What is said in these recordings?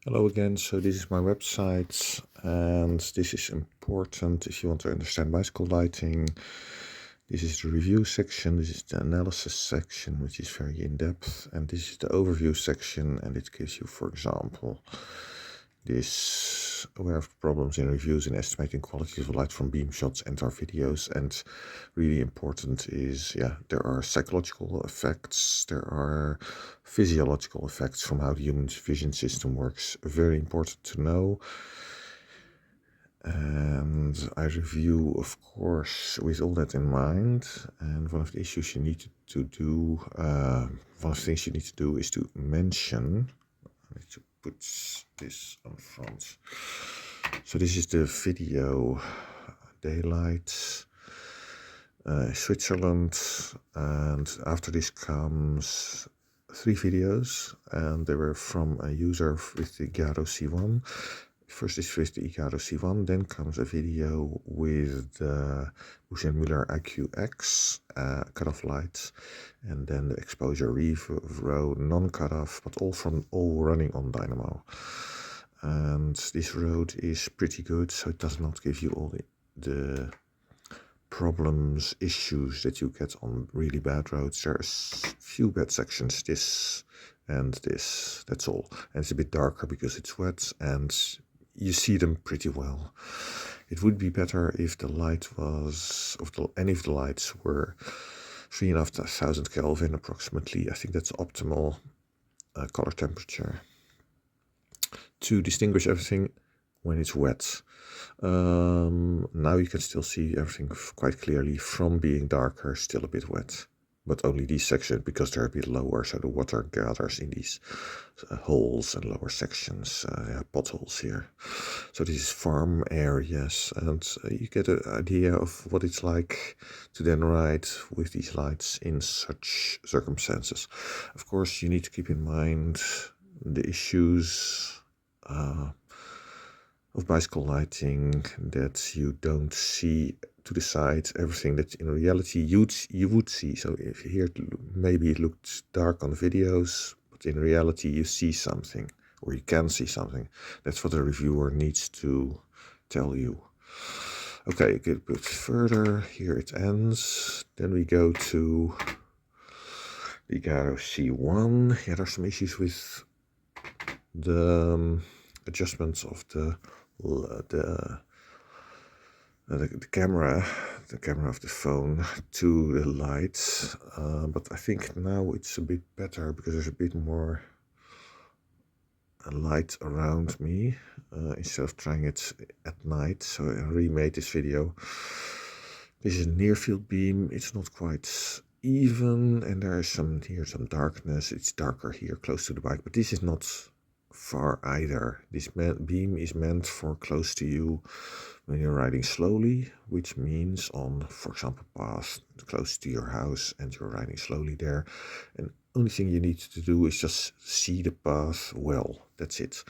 Hello again, so this is my website and this is important if you want to understand bicycle lighting. This is the review section, this is the analysis section, which is very in-depth, and this is the overview section, and it gives you, for example, this aware of problems in reviews in estimating quality of light from beam shots and our videos. And really important is, there are psychological effects, there are physiological effects from how the human vision system works. Very important to know. And I review, of course, with all that in mind. And one of the issues you need to do, one of the things you need to do is to mention. I need to put this on front. So this is the video daylight, Switzerland, and after this comes 3 videos, and they were from a user with the Igaro C1. First is with the Igaro C1, then comes a video with the B&M IQ-X cutoff lights, and then the Exposure Revo non-cutoff, but all running on Dynamo. And this road is pretty good, so it does not give you all the problems, issues that you get on really bad roads. There's few bad sections, this and this, that's all. And it's a bit darker because it's wet and you see them pretty well. It would be better if the light was, any of the lights were 3,500 Kelvin approximately. I think that's optimal color temperature to distinguish everything when it's wet. Now you can still see everything quite clearly from being darker, still a bit wet. But only these sections, because they're a bit lower, so the water gathers in these holes and lower sections, potholes here. So this is farm areas, and you get an idea of what it's like to then ride with these lights in such circumstances. Of course, you need to keep in mind the issues of bicycle lighting, that you don't see to the side everything that in reality you would see. So if here maybe it looked dark on the videos, but in reality you see something, or you can see something. That's what the reviewer needs to tell you. Okay, get a bit further. Here it ends. Then we go to the Igaro C1. Yeah, there's some issues with the adjustments of the camera of the phone to the lights, but I think now it's a bit better because there's a bit more light around me instead of trying it at night. So I remade this video. This is a near field beam. It's not quite even, and there is some darkness. It's darker here close to the bike, but this is not far either. This beam is meant for close to you when you're riding slowly, which means on, for example, path close to your house and you're riding slowly there. And only thing you need to do is just see the path well. That's it.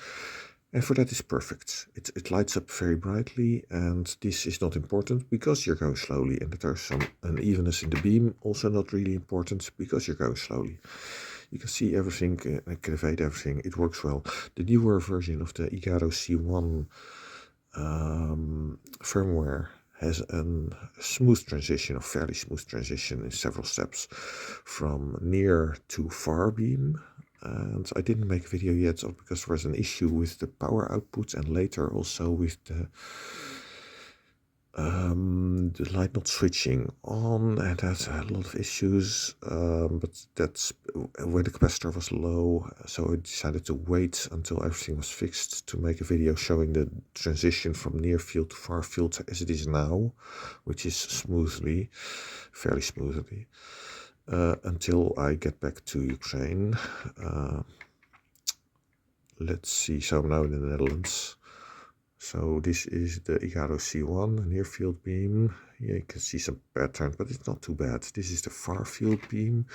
And for that is perfect. It lights up very brightly, and this is not important because you're going slowly, and that there's some unevenness in the beam, also not really important because you're going slowly. You can see everything, activate everything, it works well. The newer version of the Igaro C1 firmware has a smooth transition, a fairly smooth transition in several steps from near to far beam. And I didn't make a video yet because there was an issue with the power output, and later also with the light not switching on, and that's a lot of issues, but that's when the capacitor was low, so I decided to wait until everything was fixed to make a video showing the transition from near field to far field as it is now, which is fairly smoothly, until I get back to Ukraine. Let's see, so I'm now in the Netherlands. So this is the Igaro C1 near field beam. Here you can see some pattern, but it's not too bad. This is the far field beam.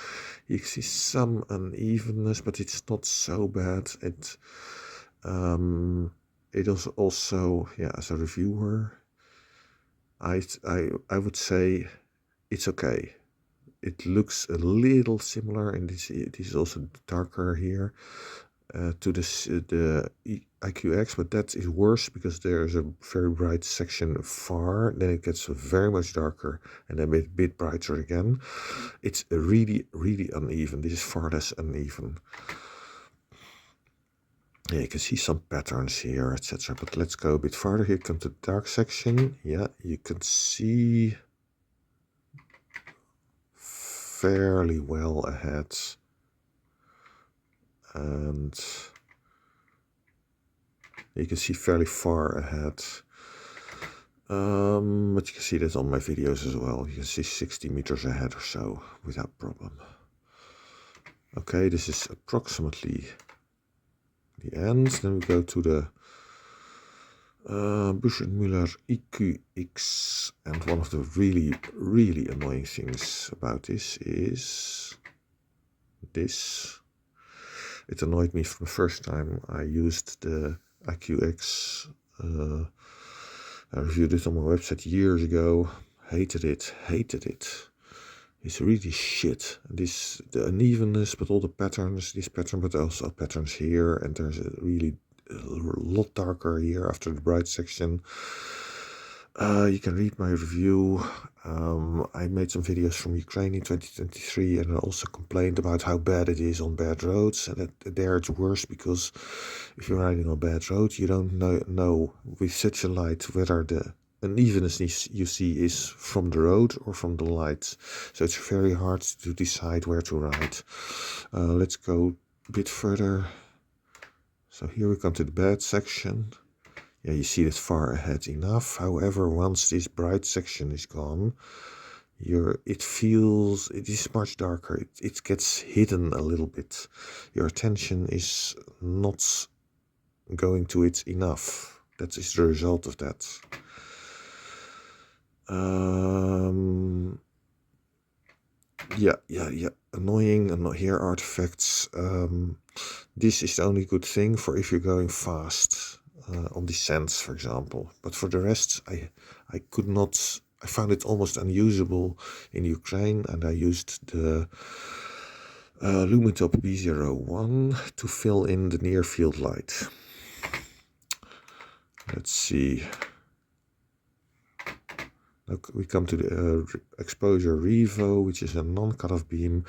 You can see some unevenness, but it's not so bad. It is also, as a reviewer, I would say it's okay. It looks a little similar, and this is also darker here to the IQ-X, but that is worse because there's a very bright section far, then it gets very much darker and then a bit brighter again. It's really, really uneven. This is far less uneven. Yeah, you can see some patterns here, etc. But let's go a bit farther. Here comes the dark section. Yeah, you can see fairly well ahead. And you can see fairly far ahead. But you can see that on my videos as well. You can see 60 meters ahead or so without problem. Okay, this is approximately the end. Then we go to the B&M IQ-X, and one of the really, really annoying things about this is this. It annoyed me from the first time I used the IQ-X. I reviewed it on my website years ago. Hated it. It's really shit. The unevenness, but all the patterns, this pattern, but also patterns here, and there's a really lot darker here after the bright section. You can read my review. I made some videos from Ukraine in 2023, and I also complained about how bad it is on bad roads. And there it's worse because if you're riding on a bad road, you don't know with such a light whether the unevenness you see is from the road or from the lights. So it's very hard to decide where to ride. Let's go a bit further. So here we come to the bad section. Yeah, you see it far ahead enough. However, once this bright section is gone, it is much darker. It gets hidden a little bit. Your attention is not going to it enough. That is the result of that. Yeah. Annoying. And here artifacts. This is the only good thing for if you're going fast. On descents, for example, but for the rest, I could not. I found it almost unusable in Ukraine, and I used the Lumitop B01 to fill in the near field light. Let's see. We come to the Exposure Revo, which is a non-cutoff beam,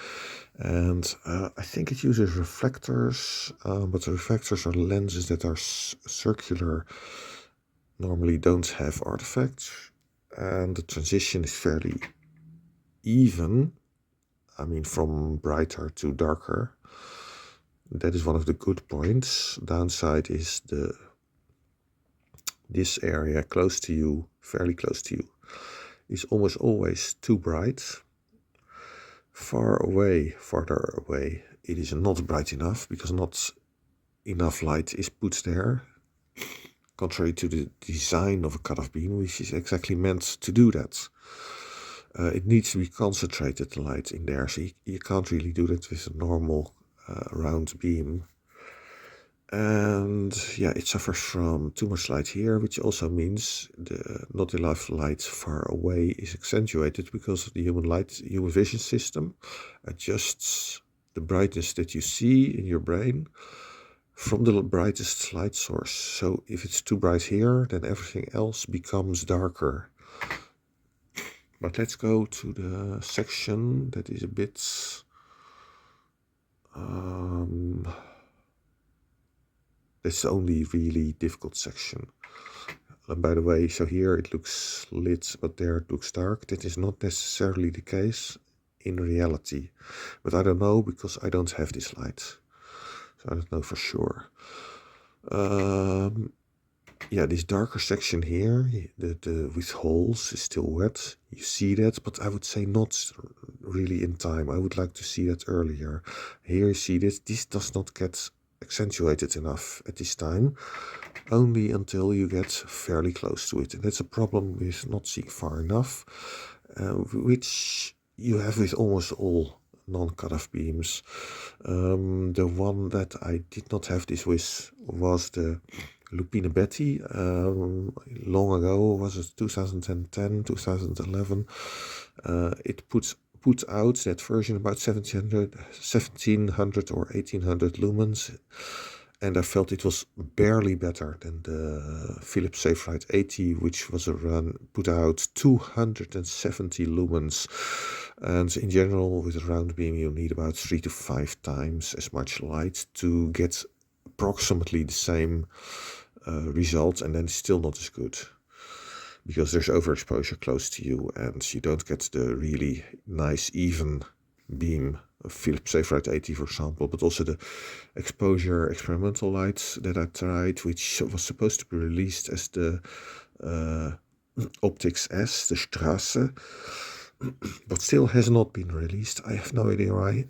and I think it uses reflectors, but the reflectors are lenses that are circular, normally don't have artifacts, and the transition is fairly even, I mean from brighter to darker. That is one of the good points. Downside is this area close to you, fairly close to you, is almost always too bright. Farther away, it is not bright enough because not enough light is put there, contrary to the design of a cutoff beam, which is exactly meant to do that. It needs to be concentrated, the light in there, so you can't really do that with a normal round beam. And yeah, it suffers from too much light here, which also means not enough light far away is accentuated because the human vision system adjusts the brightness that you see in your brain from the brightest light source. So if it's too bright here, then everything else becomes darker. But let's go to the section that is a bit that's the only really difficult section. And by the way, so here it looks lit, but there it looks dark. That is not necessarily the case in reality. But I don't know because I don't have this light. So I don't know for sure. Yeah, this darker section here, the with holes is still wet. You see that, but I would say not really in time. I would like to see that earlier. Here you see this. This does not get accentuated enough at this time, only until you get fairly close to it. And that's a problem with not seeing far enough, which you have with almost all non-cutoff beams. The one that I did not have this with was the Lupine Betty. Long ago, was it 2010, 2011? It put out that version about 1700 or 1800 lumens, and I felt it was barely better than the Philips Safelite 80, which was put out 270 lumens. And in general, with a round beam, you need about 3 to 5 times as much light to get approximately the same result, and then it's still not as good, because there's overexposure close to you and you don't get the really nice even beam of Philips Safelite 80, for example, but also the exposure experimental lights that I tried, which was supposed to be released as the Optics S, the Strasse, but still has not been released. I have no idea why.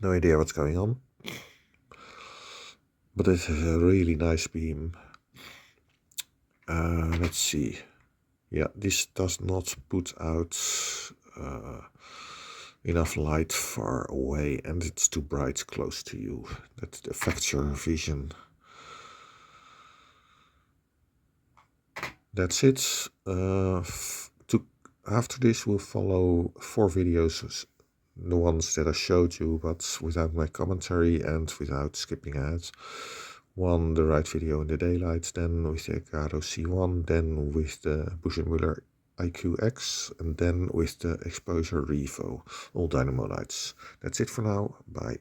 No idea what's going on. But it has a really nice beam. Let's see. Yeah, this does not put out enough light far away, and it's too bright close to you. That affects your vision. That's it. After this, we'll follow 4 videos, the ones that I showed you, but without my commentary and without skipping ads. One, the right video in the daylight, then with the Igaro C1, then with the B&M IQ-X, and then with the Exposure Revo, all dynamo lights. That's it for now. Bye.